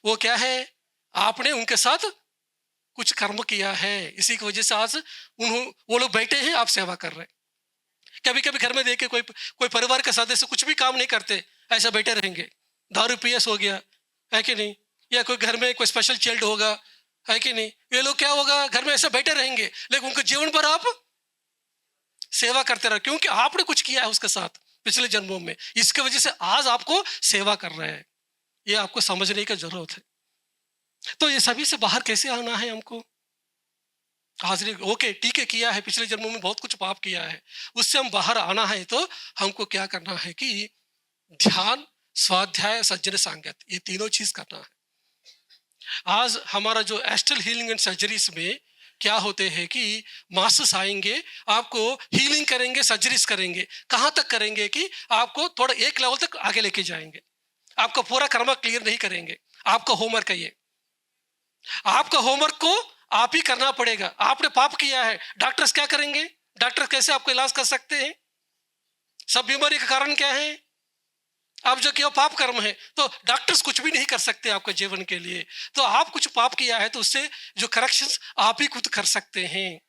वो क्या है, आपने उनके साथ कुछ कर्म किया है, इसी की वजह से आज वो लोग बैठे हैं, आप सेवा कर रहे हैं। कभी कभी घर में देखे कोई परिवार का सदस्य कुछ भी काम नहीं करते, ऐसा बैठे रहेंगे, दारू पिया सो गया है कि नहीं, या कोई घर में कोई स्पेशल चाइल्ड होगा है कि नहीं, ये लोग क्या होगा, घर में ऐसा बैठे रहेंगे, लेकिन उनके जीवन पर आप सेवा करते रहे, क्योंकि आपने कुछ किया है उसके साथ पिछले जन्मों में, इसके वजह से आज आपको सेवा कर रहे हैं। ये आपको समझने की जरूरत है। तो ये सभी से बाहर कैसे आना है हमको, हाजिरी ओके ठीक है, किया है पिछले जन्मों में बहुत कुछ पाप किया है, उससे हम बाहर आना है तो हमको क्या करना है कि ध्यान, स्वाध्याय, सज्जन सांगत, ये तीनों चीज करना है। आज हमारा जो एस्ट्रल हीलिंग एंड सर्जरीज में क्या होते हैं कि मास्टर्स आएंगे, आपको हीलिंग करेंगे, सर्जरीज करेंगे, कहाँ तक करेंगे कि आपको थोड़ा एक लेवल तक आगे लेके जाएंगे, आपका पूरा कर्म क्लियर नहीं करेंगे। आपका होमवर्क है ये, आपका होमवर्क को आप ही करना पड़ेगा। आपने पाप किया है, डॉक्टर्स क्या करेंगे, डॉक्टर कैसे आपको इलाज कर सकते हैं, सब बीमारी का कारण क्या है, आप जो किया पाप कर्म है, तो डॉक्टर्स कुछ भी नहीं कर सकते आपके जीवन के लिए। तो आप कुछ पाप किया है तो उससे जो करेक्शंस आप ही खुद कर सकते हैं।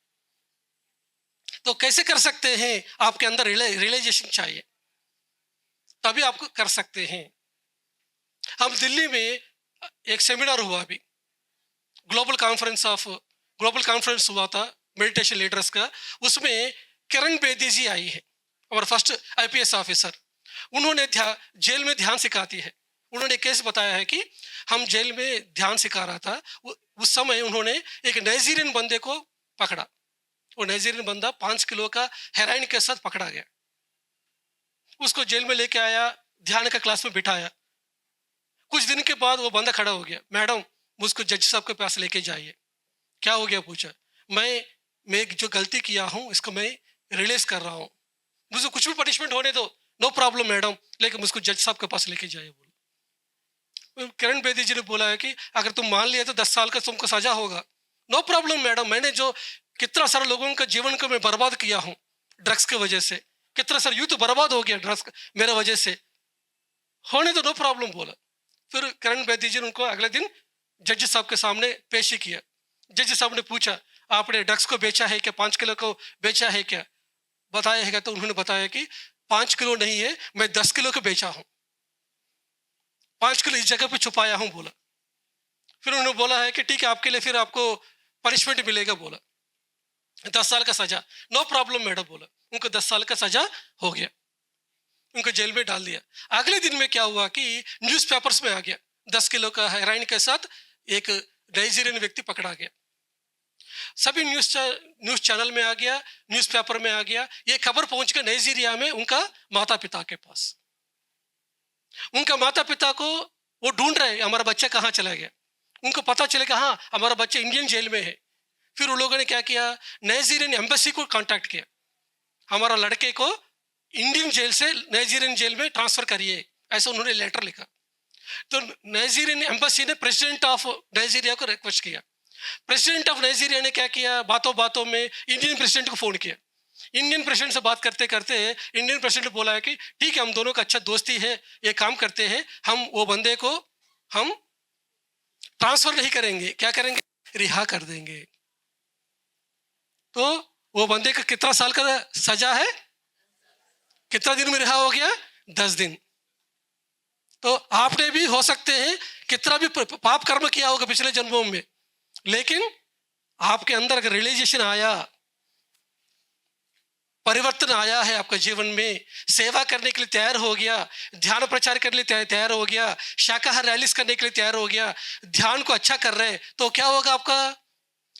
तो कैसे कर सकते हैं, आपके अंदर रियलाइजेशन चाहिए, तभी आपको कर सकते हैं। हम दिल्ली में एक सेमिनार हुआ अभी, ग्लोबल कॉन्फ्रेंस हुआ था मेडिटेशन लीडर्स का, उसमें किरण बेदी जी आई है, हमारा फर्स्ट आईपीएस ऑफिसर। उन्होंने जेल में ध्यान सिखाती है। उन्होंने केस बताया है कि हम जेल में ध्यान सिखा रहा था, उस समय उन्होंने एक नाइजीरियन बंदे को पकड़ा। वो नाइजीरियन बंदा 5 किलो का हेरोइन के साथ पकड़ा गया, उसको जेल में लेके आया, ध्यान का क्लास में बिठाया। कुछ दिन के बाद वो बंदा खड़ा हो गया, मैडम मुझको जज साहब के पास लेके जाइए। क्या हो गया पूछा, मैं जो गलती किया हूँ इसको मैं रियलाइज कर रहा हूँ, मुझे कुछ भी पनिशमेंट होने दो, नो प्रॉब्लम मैडम, लेकिन मुझको जज साहब के पास लेके जाइए बोलो। किरण बेदी जी ने बोला है कि अगर तुम मान लिया तो 10 साल का तुमको सजा होगा। नो प्रॉब्लम मैडम, मैंने जो कितना सारा लोगों का जीवन को मैं बर्बाद किया हूँ ड्रग्स की वजह से, कितना सारा यूथ बर्बाद हो गया ड्रग्स मेरे वजह से, होने तो नो प्रॉब्लम बोला। फिर किरण बेदी जी ने उनको अगले दिन जज साहब के सामने पेशी किया। जज साहब ने पूछा आपने ड्रग्स को बेचा है क्या, 5 किलो को बेचा है क्या, बताया है? तो उन्होंने बताया कि 5 किलो नहीं है, मैं 10 किलो को बेचा हूँ, 5 किलो इस जगह पे छुपाया हूँ बोला। फिर उन्होंने बोला है कि ठीक है आपके लिए फिर आपको पनिशमेंट मिलेगा बोला, 10 साल का सजा। नो प्रॉब्लम मैडम बोला, उनको 10 साल का सजा हो गया, उनको जेल में डाल दिया। अगले दिन में क्या हुआ कि न्यूज़पेपर्स में आ गया 10 किलो का हेरोइन के साथ एक नाइजीरियन व्यक्ति पकड़ा गया। सभी न्यूज़ चैनल में आ गया, न्यूज़पेपर में आ गया। ये खबर पहुंच गई नाइजीरिया में उनका माता पिता के पास। उनका माता पिता को वो ढूंढ रहे हमारा बच्चा कहाँ चला गया। उनको पता चलेगा हाँ हमारा बच्चा इंडियन जेल में है। फिर उन लोगों ने क्या किया, नाइजीरियन एम्बेसी को कांटेक्ट किया, हमारा लड़के को इंडियन जेल से नाइजीरियन जेल में ट्रांसफर करिए, ऐसा उन्होंने लेटर लिखा। तो नाइजीरियन एम्बेसी ने प्रेसिडेंट ऑफ नाइजीरिया को रिक्वेस्ट किया। प्रेसिडेंट ऑफ नाइजीरिया ने क्या किया, बातों बातों में इंडियन प्रेसिडेंट को फोन किया। इंडियन प्रेसिडेंट से बात करते करते इंडियन प्रेसिडेंट ने बोला है कि ठीक है हम दोनों का अच्छा दोस्ती है, ये काम करते हैं, हम वो बंदे को हम ट्रांसफर नहीं करेंगे, क्या करेंगे, रिहा कर देंगे। तो वो बंदे का कितना साल का सजा है, कितना दिन में रिहा हो गया, 10 दिन। तो आपने भी हो सकते हैं कितना भी पाप कर्म किया होगा पिछले जन्मों में, लेकिन आपके अंदर अगर रियलाइजेशन आया, परिवर्तन आया है आपका जीवन में, सेवा करने के लिए तैयार हो गया, ध्यान प्रचार करने के लिए तैयार हो गया, शाकाहार रैलीज करने के लिए तैयार हो गया, ध्यान को अच्छा कर रहे, तो क्या होगा आपका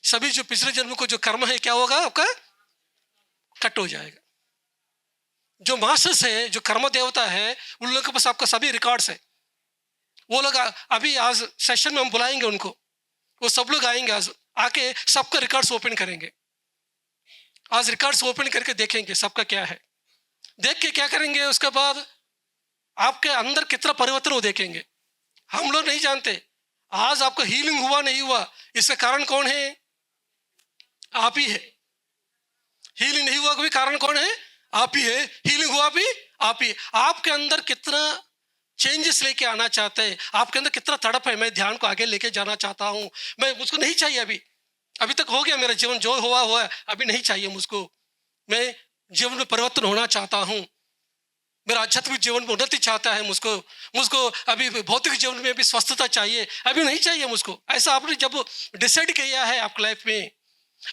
सभी जो पिछले जन्म को जो कर्म है क्या होगा आपका कट हो जाएगा। जो मास्टर्स है, जो कर्म देवता है, उन लोगों के पास आपका सभी रिकॉर्ड्स है। वो लोग अभी आज सेशन में हम बुलाएंगे उनको, वो सब लोग आएंगे, आज आके सबका रिकॉर्ड्स ओपन करेंगे। आज रिकॉर्ड्स ओपन करके देखेंगे सबका क्या है, देख के क्या करेंगे, उसके बाद आपके अंदर कितना परिवर्तन वो देखेंगे। हम लोग नहीं जानते आज आपको हीलिंग हुआ नहीं हुआ, इसका कारण कौन है, आप ही है। हीलिंग नहीं हुआ कोई कारण कौन है, आप ही है। हीलिंग हुआ भी आप ही। आपके अंदर कितना चेंजेस लेके आना चाहते हैं, आपके अंदर कितना तड़प है, मैं ध्यान को आगे लेके जाना चाहता हूँ, मैं मुझको नहीं चाहिए अभी तक हो गया मेरा जीवन, जो हुआ है, अभी नहीं चाहिए मुझको, मैं जीवन में परिवर्तन होना चाहता हूँ, मेरा आध्यात्मिक जीवन में उन्नति चाहता है, मुझको अभी भौतिक जीवन में भी स्वस्थता चाहिए, अभी नहीं चाहिए मुझको। ऐसा आपने जब डिसाइड किया है आपकी लाइफ में,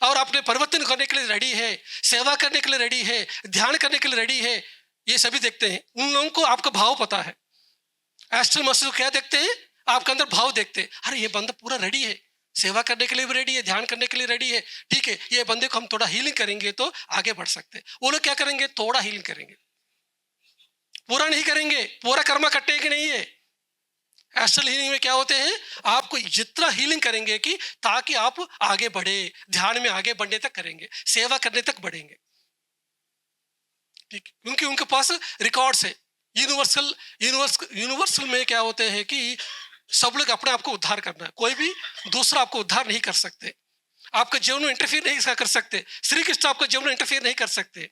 और आपने परिवर्तन करने के लिए रेडी है, सेवा करने के लिए रेडी है, ध्यान करने के लिए रेडी है, ये सभी देखते हैं। उन लोगों को आपका भाव पता है। एस्ट्रल मास्टर क्या देखते हैं, आपके अंदर भाव देखते हैं, अरे ये बंदा पूरा रेडी है, सेवा करने के लिए भी रेडी है, ध्यान करने के लिए रेडी है, ठीक है ये बंदे को हम थोड़ा हीलिंग करेंगे तो आगे बढ़ सकते हैं। वो लोग क्या करेंगे, थोड़ा हीलिंग करेंगे, पूरा नहीं करेंगे, पूरा कर्मा कटेंगे नहीं है। एस्ट्रल हीलिंग में क्या होते हैं, आपको जितना हीलिंग करेंगे कि ताकि आप आगे बढ़े, ध्यान में आगे बढ़ने तक करेंगे, सेवा करने तक बढ़ेंगे, ठीक, क्योंकि उनके पास रिकॉर्ड्स है। यूनिवर्सल में क्या होते हैं कि सब लोग अपने आप को उद्धार करना है, कोई भी दूसरा आपको उद्धार नहीं कर सकते, आपके जीवन में इंटरफियर नहीं कर सकते, श्री कृष्ण आपके जीवन में इंटरफियर नहीं कर सकते,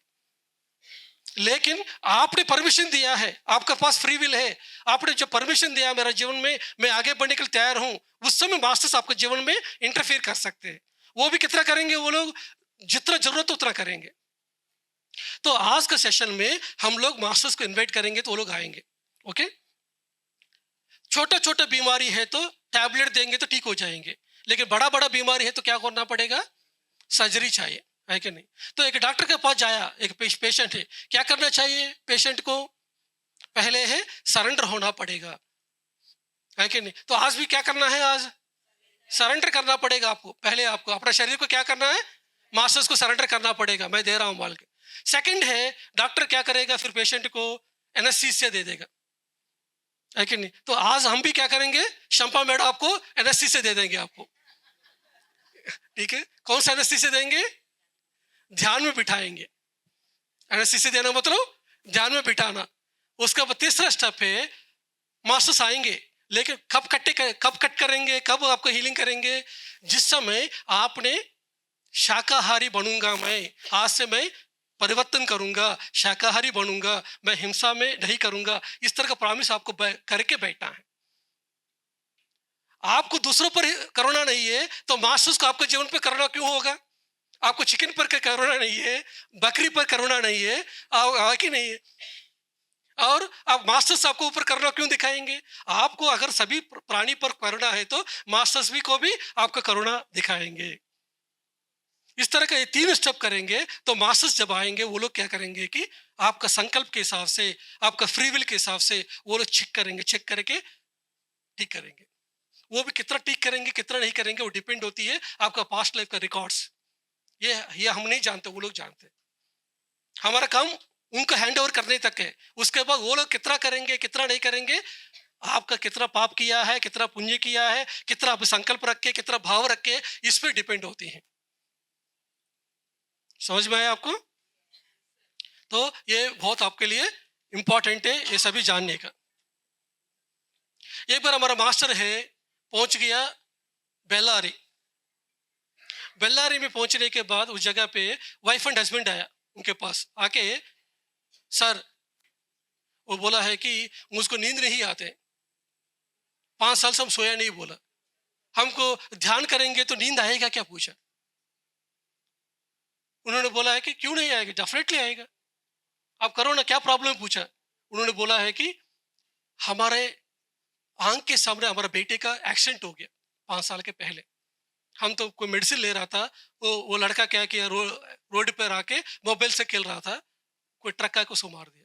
लेकिन आपने परमिशन दिया है, आपके पास फ्री विल है, आपने जो परमिशन दिया मेरा जीवन में मैं आगे बढ़ने के लिए तैयार हूं, उस समय मास्टर्स आपके जीवन में इंटरफियर कर सकते हैं। वो भी कितना करेंगे, वो लोग जितना जरूरत उतना करेंगे। तो आज का सेशन में हम लोग मास्टर्स को इन्वाइट करेंगे तो वो लोग आएंगे, ओके। छोटा छोटा बीमारी है तो टैबलेट देंगे तो ठीक हो जाएंगे, लेकिन बड़ा बड़ा बीमारी है तो क्या करना पड़ेगा, सर्जरी चाहिए, है कि नहीं। तो एक डॉक्टर के पास जाया, एक पेशेंट है, क्या करना चाहिए पेशेंट को, पहले है सरेंडर होना पड़ेगा, है कि नहीं। तो आज भी क्या करना है, आज सरेंडर करना पड़ेगा आपको, पहले आपको अपना शरीर को क्या करना है, मास्टर्स को सरेंडर करना पड़ेगा, मैं दे रहा हूं माल के। सेकंड है डॉक्टर क्या करेगा, फिर पेशेंट को एनेस्थीसिया दे देगा, है कि नहीं। तो आज हम भी क्या करेंगे, शंपा मैडम आपको एनेस्थीसिया दे देंगे आपको, ठीक है। कौन सा एनेस्थीसिया देंगे, ध्यान में बिठाएंगे। एनेस्थीसिया देना मतलब ध्यान में बिठाना। उसका तीसरा स्टेप है मास्टर्स आएंगे, लेकिन कब कट करेंगे, कब आपको हीलिंग करेंगे? जिस समय आपने शाकाहारी बनूंगा, मैं आज से मैं परिवर्तन करूंगा, शाकाहारी बनूंगा, मैं हिंसा में नहीं करूंगा, इस तरह का प्रॉमिस आपको करके बैठना है। आपको दूसरों पर करुणा नहीं है तो मास्टर्स को आपके जीवन पर करुणा क्यों होगा? आपको चिकन पर करुणा नहीं है, बकरी पर करुणा नहीं है, कि नहीं है? और आप मास्टर्स आपको ऊपर करुणा क्यों दिखाएंगे? आपको अगर सभी प्राणी पर करुणा है तो मास्टर्स भी को भी आपको करुणा दिखाएंगे। इस तरह का ये 3 स्टेप करेंगे तो मास्टर्स जब आएंगे वो लोग क्या करेंगे कि आपका संकल्प के हिसाब से, आपका फ्री विल के हिसाब से वो लोग चेक करेंगे, चेक करके ठीक करेंगे। वो भी कितना ठीक करेंगे कितना नहीं करेंगे वो डिपेंड होती है आपका पास्ट लाइफ का रिकॉर्ड्स। ये हम नहीं जानते, वो लोग जानते हैं। हमारा काम उनको हैंड ओवर करने तक है। उसके बाद वो लोग कितना करेंगे कितना नहीं करेंगे, आपका कितना पाप किया है, कितना पुण्य किया है, कितना आप संकल्प रख के, कितना भाव रख के, इस पर डिपेंड होती है। समझ में आया आपको? तो ये बहुत आपके लिए इंपॉर्टेंट है ये सभी जानने का। एक बार हमारा मास्टर है पहुंच गया बेल्लारी। बेल्लारी में पहुंचने के बाद उस जगह पे वाइफ एंड हस्बैंड आया उनके पास आके, सर वो बोला है कि मुझको नींद नहीं आते, 5 साल से हम सोया नहीं। बोला हमको ध्यान करेंगे तो नींद आएगा क्या? पूछा। उन्होंने बोला है कि क्यों नहीं आएगा, डेफिनेटली आएगा, आप करो ना, क्या प्रॉब्लम है? पूछा। उन्होंने बोला है कि हमारे आंख के सामने हमारे बेटे का एक्सीडेंट हो गया 5 साल के पहले। हम तो कोई मेडिसिन ले रहा था, वो लड़का क्या किया, रोड पर आके मोबाइल से खेल रहा था, कोई ट्रक का उसको मार दिया।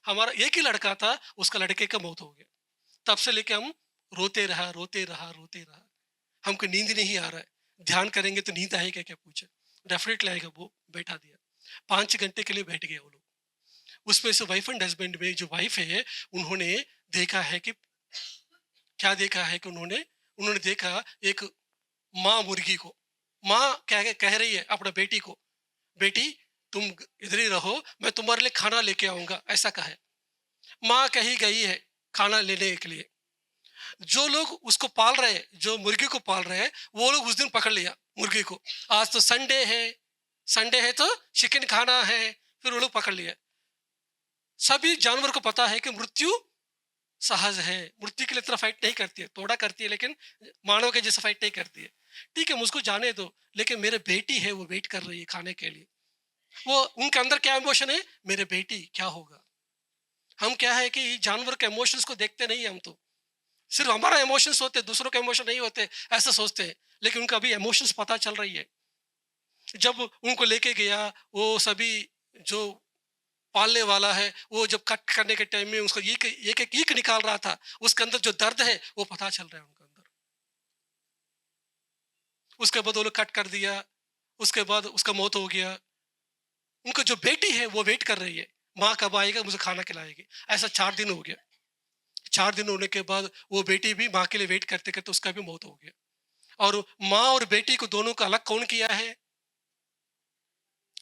हमारा एक ही लड़का था, उसका लड़के का मौत हो गया। तब से लेके हम रोते रहा रोते रहा रोते रहा, हमको नींद नहीं आ रहा है, ध्यान करेंगे तो नींद आएगा क्या? पूछा। डेफिनेटली आएगा। वो बैठा दिया, 5 घंटे के लिए बैठ गए वो लोग। उसमें से वाइफ एंड हस्बैंड में जो वाइफ है उन्होंने देखा है कि क्या देखा है कि उन्होंने देखा एक माँ मुर्गी को। माँ क्या कह रही है अपना बेटी को, बेटी तुम इधर ही रहो, मैं तुम्हारे लिए खाना लेके आऊंगा, ऐसा कहा है। माँ कही गई है खाना लेने के लिए। जो लोग उसको पाल रहे हैं, जो मुर्गी को पाल रहे हैं, वो लोग उस दिन पकड़ लिया मुर्गी को। आज तो संडे है, संडे है तो चिकन खाना है, फिर वो लोग पकड़ लिया। सभी जानवर को पता है कि मृत्यु सहज है, मृत्यु के लिए इतना फाइट नहीं करती है, थोड़ा करती है लेकिन मानव के जैसा फाइट नहीं करती है। ठीक है मुझको जाने दो, लेकिन मेरे बेटी है वो वेट कर रही है खाने के लिए। वो उनके अंदर क्या इमोशन है, मेरे बेटी क्या होगा। हम क्या है कि जानवर के इमोशंस को देखते नहीं, हम तो सिर्फ हमारा इमोशंस होते, दूसरों के इमोशन नहीं होते, ऐसा सोचते हैं। लेकिन उनका अभी इमोशंस पता चल रही है। जब उनको लेके गया, वो सभी जो पालने वाला है, वो जब कट करने के टाइम में उसको एक एक ईक निकाल रहा था, उसके अंदर जो दर्द है वो पता चल रहा है उनके अंदर। उसके बाद वो लोग कट कर दिया, उसके बाद उसका मौत हो गया। उनका जो बेटी है वो वेट कर रही है, माँ कब आएगा मुझे खाना खिलाएगी। ऐसा 4 दिन हो गया। 4 दिन होने के बाद वो बेटी भी माँ के लिए वेट करते करते उसका भी मौत हो गया। और माँ और बेटी को दोनों को अलग कौन किया है?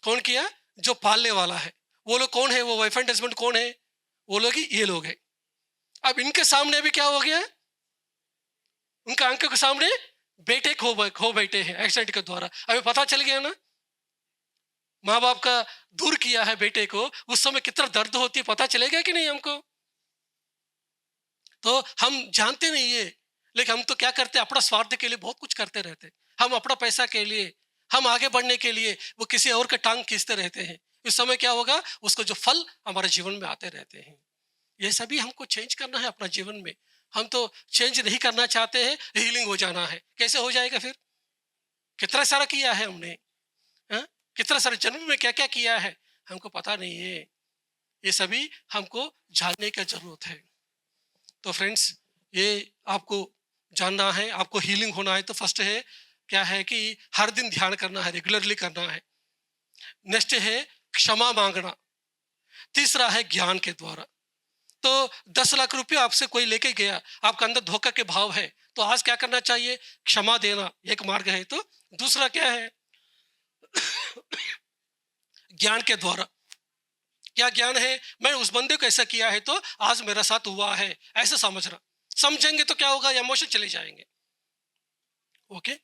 कौन किया? जो पालने वाला है। वो लोग कौन है? वो वाइफ एंड हस्बैंड कौन है? वो लोग ही ये लोग हैं। अब इनके सामने भी क्या हो गया? उनका आंखों के सामने बेटे खो बैठे हैं एक्सीडेंट के द्वारा। अभी पता चल गया ना, माँ बाप का दूर किया है बेटे को, उस समय कितना दर्द होती है, पता चलेगा कि नहीं हमको? तो हम जानते नहीं है, लेकिन हम तो क्या करते हैं, अपना स्वार्थ के लिए बहुत कुछ करते रहते हैं। हम अपना पैसा के लिए, हम आगे बढ़ने के लिए वो किसी और का टांग खींचते रहते हैं। इस समय क्या होगा, उसको जो फल हमारे जीवन में आते रहते हैं। ये सभी हमको चेंज करना है अपना जीवन में। हम तो चेंज नहीं करना चाहते हैं, हीलिंग हो जाना है। कैसे हो जाएगा फिर? कितना सारा किया है हमने, हाँ? कितना सारे जन्म में क्या क्या किया है हमको पता नहीं है। ये सभी हमको जानने का जरूरत है। तो फ्रेंड्स, ये आपको जानना है, आपको हीलिंग होना है तो फर्स्ट है क्या है कि हर दिन ध्यान करना है, रेगुलरली करना है। नेक्स्ट है क्षमा मांगना। तीसरा है ज्ञान के द्वारा। तो 10 लाख रुपये आपसे कोई लेके गया, आपका अंदर धोखा के भाव है, तो आज क्या करना चाहिए? क्षमा देना एक मार्ग है। तो दूसरा क्या है? ज्ञान के द्वारा। क्या ज्ञान है? मैं उस बंदे को ऐसा किया है तो आज मेरा साथ हुआ है, ऐसा समझना। समझेंगे तो क्या होगा, इमोशन चले जाएंगे। ओके।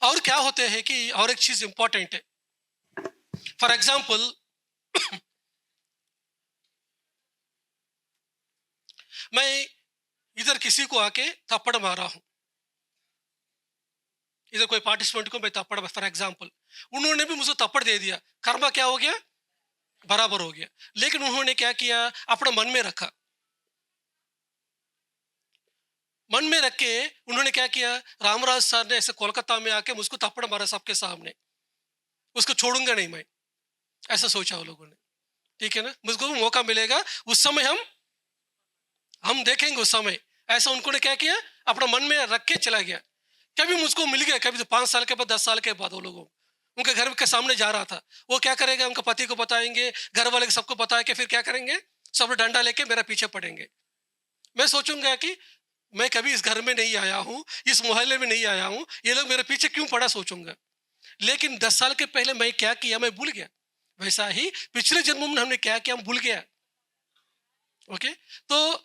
और क्या होते हैं कि और एक चीज इंपॉर्टेंट है। फॉर एग्जाम्पल, मैं इधर किसी को आके थप्पड़ मारा हूं, इधर कोई पार्टिसिपेंट को मैं थप्पड़, फॉर एग्जाम्पल, उन्होंने भी मुझे थप्पड़ दे दिया, कर्मा क्या हो गया, बराबर हो गया। लेकिन उन्होंने क्या किया, अपना मन में रखा, मन में रख के उन्होंने क्या किया, रामराज सर ने ऐसे कोलकाता में आके मुझको थप्पड़ मारा सबके सामने, उसको छोड़ूंगा नहीं मैं, ऐसा सोचा वो लोगों ने। ठीक है ना, मुझको भी मौका मिलेगा उस समय, हम देखेंगे उस समय। ऐसा उनको ने क्या किया, अपना मन में रख के चला गया। कभी मुझको मिल गया, कभी तो 5 साल के बाद, 10 साल के बाद, वो लोगों, उनके घर के सामने जा रहा था, वो क्या करेगा, उनका पति को बताएंगे, घर वाले सबको बता के फिर क्या करेंगे, सब डंडा लेके मेरा पीछे पड़ेंगे। मैं सोचूंगा कि मैं कभी इस घर में नहीं आया हूँ, इस मोहल्ले में नहीं आया हूँ, ये लोग मेरे पीछे क्यों पड़ा, सोचूंगा। लेकिन 10 साल के पहले मैं क्या किया, मैं भूल गया। वैसा ही पिछले जन्मों में हमने क्या किया, हम भूल गया। ओके। तो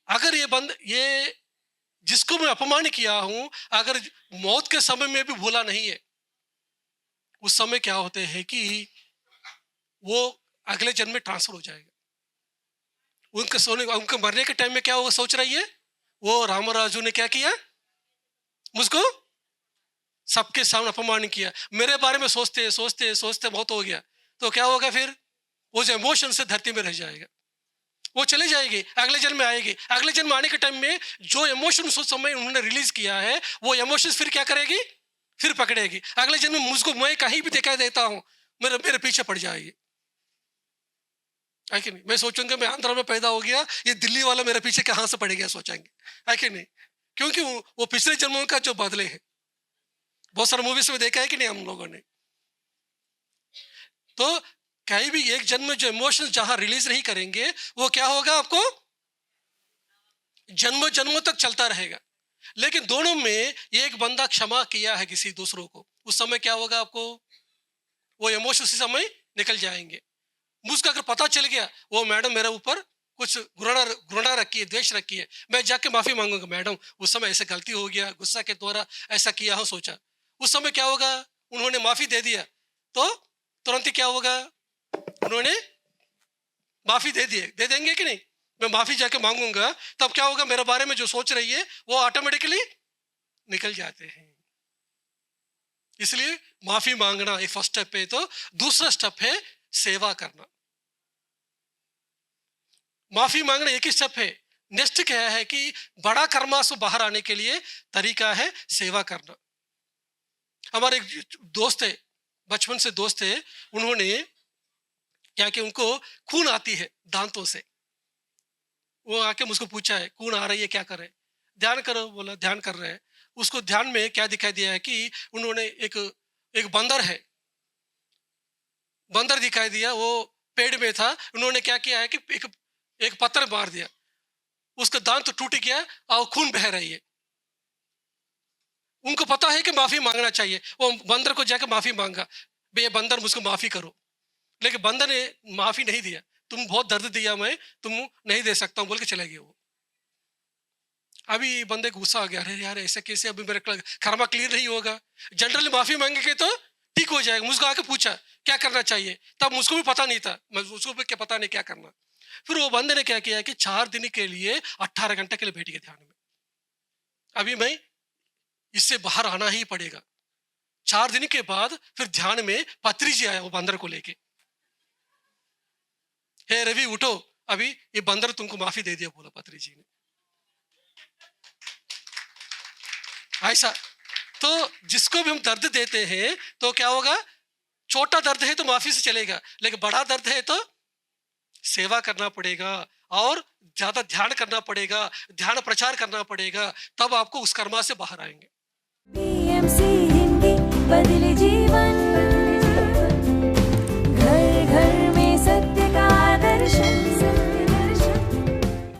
अगर ये जिसको मैं अपमान किया हूं, अगर मौत के समय में भी भूला नहीं है, उस समय क्या होते हैं कि वो अगले जन्म में ट्रांसफर हो जाएगा। उनके मरने के टाइम में क्या वो सोच रही है, वो रामराजू ने क्या किया, मुझको सबके सामने अपमान किया, मेरे बारे में सोचते सोचते सोचते बहुत हो गया, तो क्या होगा फिर, वो जो इमोशन से धरती में रह जाएगा, वो चले जाएगी, अगले जन्म में आएगी। अगले जन्म आने के टाइम में जो इमोशन उस समय उन्होंने रिलीज किया है, वो इमोशंस फिर क्या करेगी, फिर पकड़ेगी। अगले जन्म में मुझको मैं कहीं भी दिखाई देता हूं, मेरे मेरे पीछे पड़ जाएगी, है कि नहीं। मैं सोचूंगा मैं आंध्र में पैदा हो गया, ये दिल्ली वाला मेरे पीछे कहां से पड़ गया, सोचेंगे, है कि नहीं। क्योंकि वो पिछले जन्मों का जो बदले हैं, बहुत सारे मूवीज में देखा है कि नहीं हम लोगों ने। तो कहीं भी एक जन्म में जो इमोशंस जहां रिलीज नहीं करेंगे, वो क्या होगा, आपको जन्मों जन्मों तक चलता रहेगा। लेकिन दोनों में एक बंदा क्षमा किया है किसी दूसरों को, उस समय क्या होगा, आपको वो इमोशन उसी समय निकल जाएंगे। मुझको अगर पता चल गया वो मैडम मेरे ऊपर कुछ घृणा रखी है, द्वेष रखी है, मैं जाके माफी मांगूंगा, मैडम उस समय ऐसे गलती हो गया, गुस्सा के द्वारा ऐसा किया हो, सोचा। उस समय क्या होगा, उन्होंने माफी दे दिया, तो तुरंत ही क्या होगा, उन्होंने माफी दे देंगे कि नहीं। मैं माफी जाके मांगूंगा, तब क्या होगा, मेरे बारे में जो सोच रही है वो ऑटोमेटिकली निकल जाते हैं। इसलिए माफी मांगना एक फर्स्ट स्टेप है। तो दूसरा स्टेप है सेवा करना। माफी मांगना एक ही स्टेप है। नेक्स्ट क्या है कि बड़ा कर्मा से बाहर आने के लिए तरीका है सेवा करना। हमारे एक दोस्त है, बचपन से दोस्त है, उन्होंने क्या कि उनको खून आती है दांतों से, वो आके मुझको पूछा है खून आ रही है क्या करें, ध्यान करो, बोला ध्यान कर रहे हैं। उसको ध्यान में क्या दिखाई दिया है कि उन्होंने एक एक बंदर है, बंदर दिखाई दिया, वो पेड़ में था। उन्होंने क्या किया है कि एक पत्थर मार दिया, उसका दांत तो टूट गया और खून बह रही है। उनको पता है कि माफी मांगना चाहिए, वो बंदर को जाकर माफी मांगा, भैया बंदर मुझको माफी करो। लेकिन बंदर ने माफी नहीं दिया, तुम बहुत दर्द दिया, मैं तुम नहीं दे सकता हूं बोल के चला गया वो। अभी बंदे को गुस्सा आ गया, अरे यार ऐसे कैसे, अभी मेरा कर्मा क्लियर नहीं होगा। जनरली माफी मांगेंगे तो ठीक हो जाएगा। मुझको आके पूछा क्या करना चाहिए, तब मुझको भी पता नहीं था, मुझको भी क्या पता नहीं क्या करना। फिर वो बंदे ने क्या किया कि 4 दिन के लिए 18 घंटे के लिए बैठ गया ध्यान में, अभी मैं इससे बाहर आना ही पड़ेगा। 4 दिन के बाद फिर ध्यान में पत्री जी आया वो बंदर को लेके, हे रवि उठो, अभी ये बंदर तुमको माफी दे दिया, बोला पत्री जी ने। ऐसा तो जिसको भी हम दर्द देते हैं तो क्या होगा, छोटा दर्द है तो माफी से चलेगा, लेकिन बड़ा दर्द है तो सेवा करना पड़ेगा और ज्यादा ध्यान करना पड़ेगा, ध्यान प्रचार करना पड़ेगा, तब आपको उस कर्मा से बाहर आएंगे। PMC हिंदी बदले जीवन।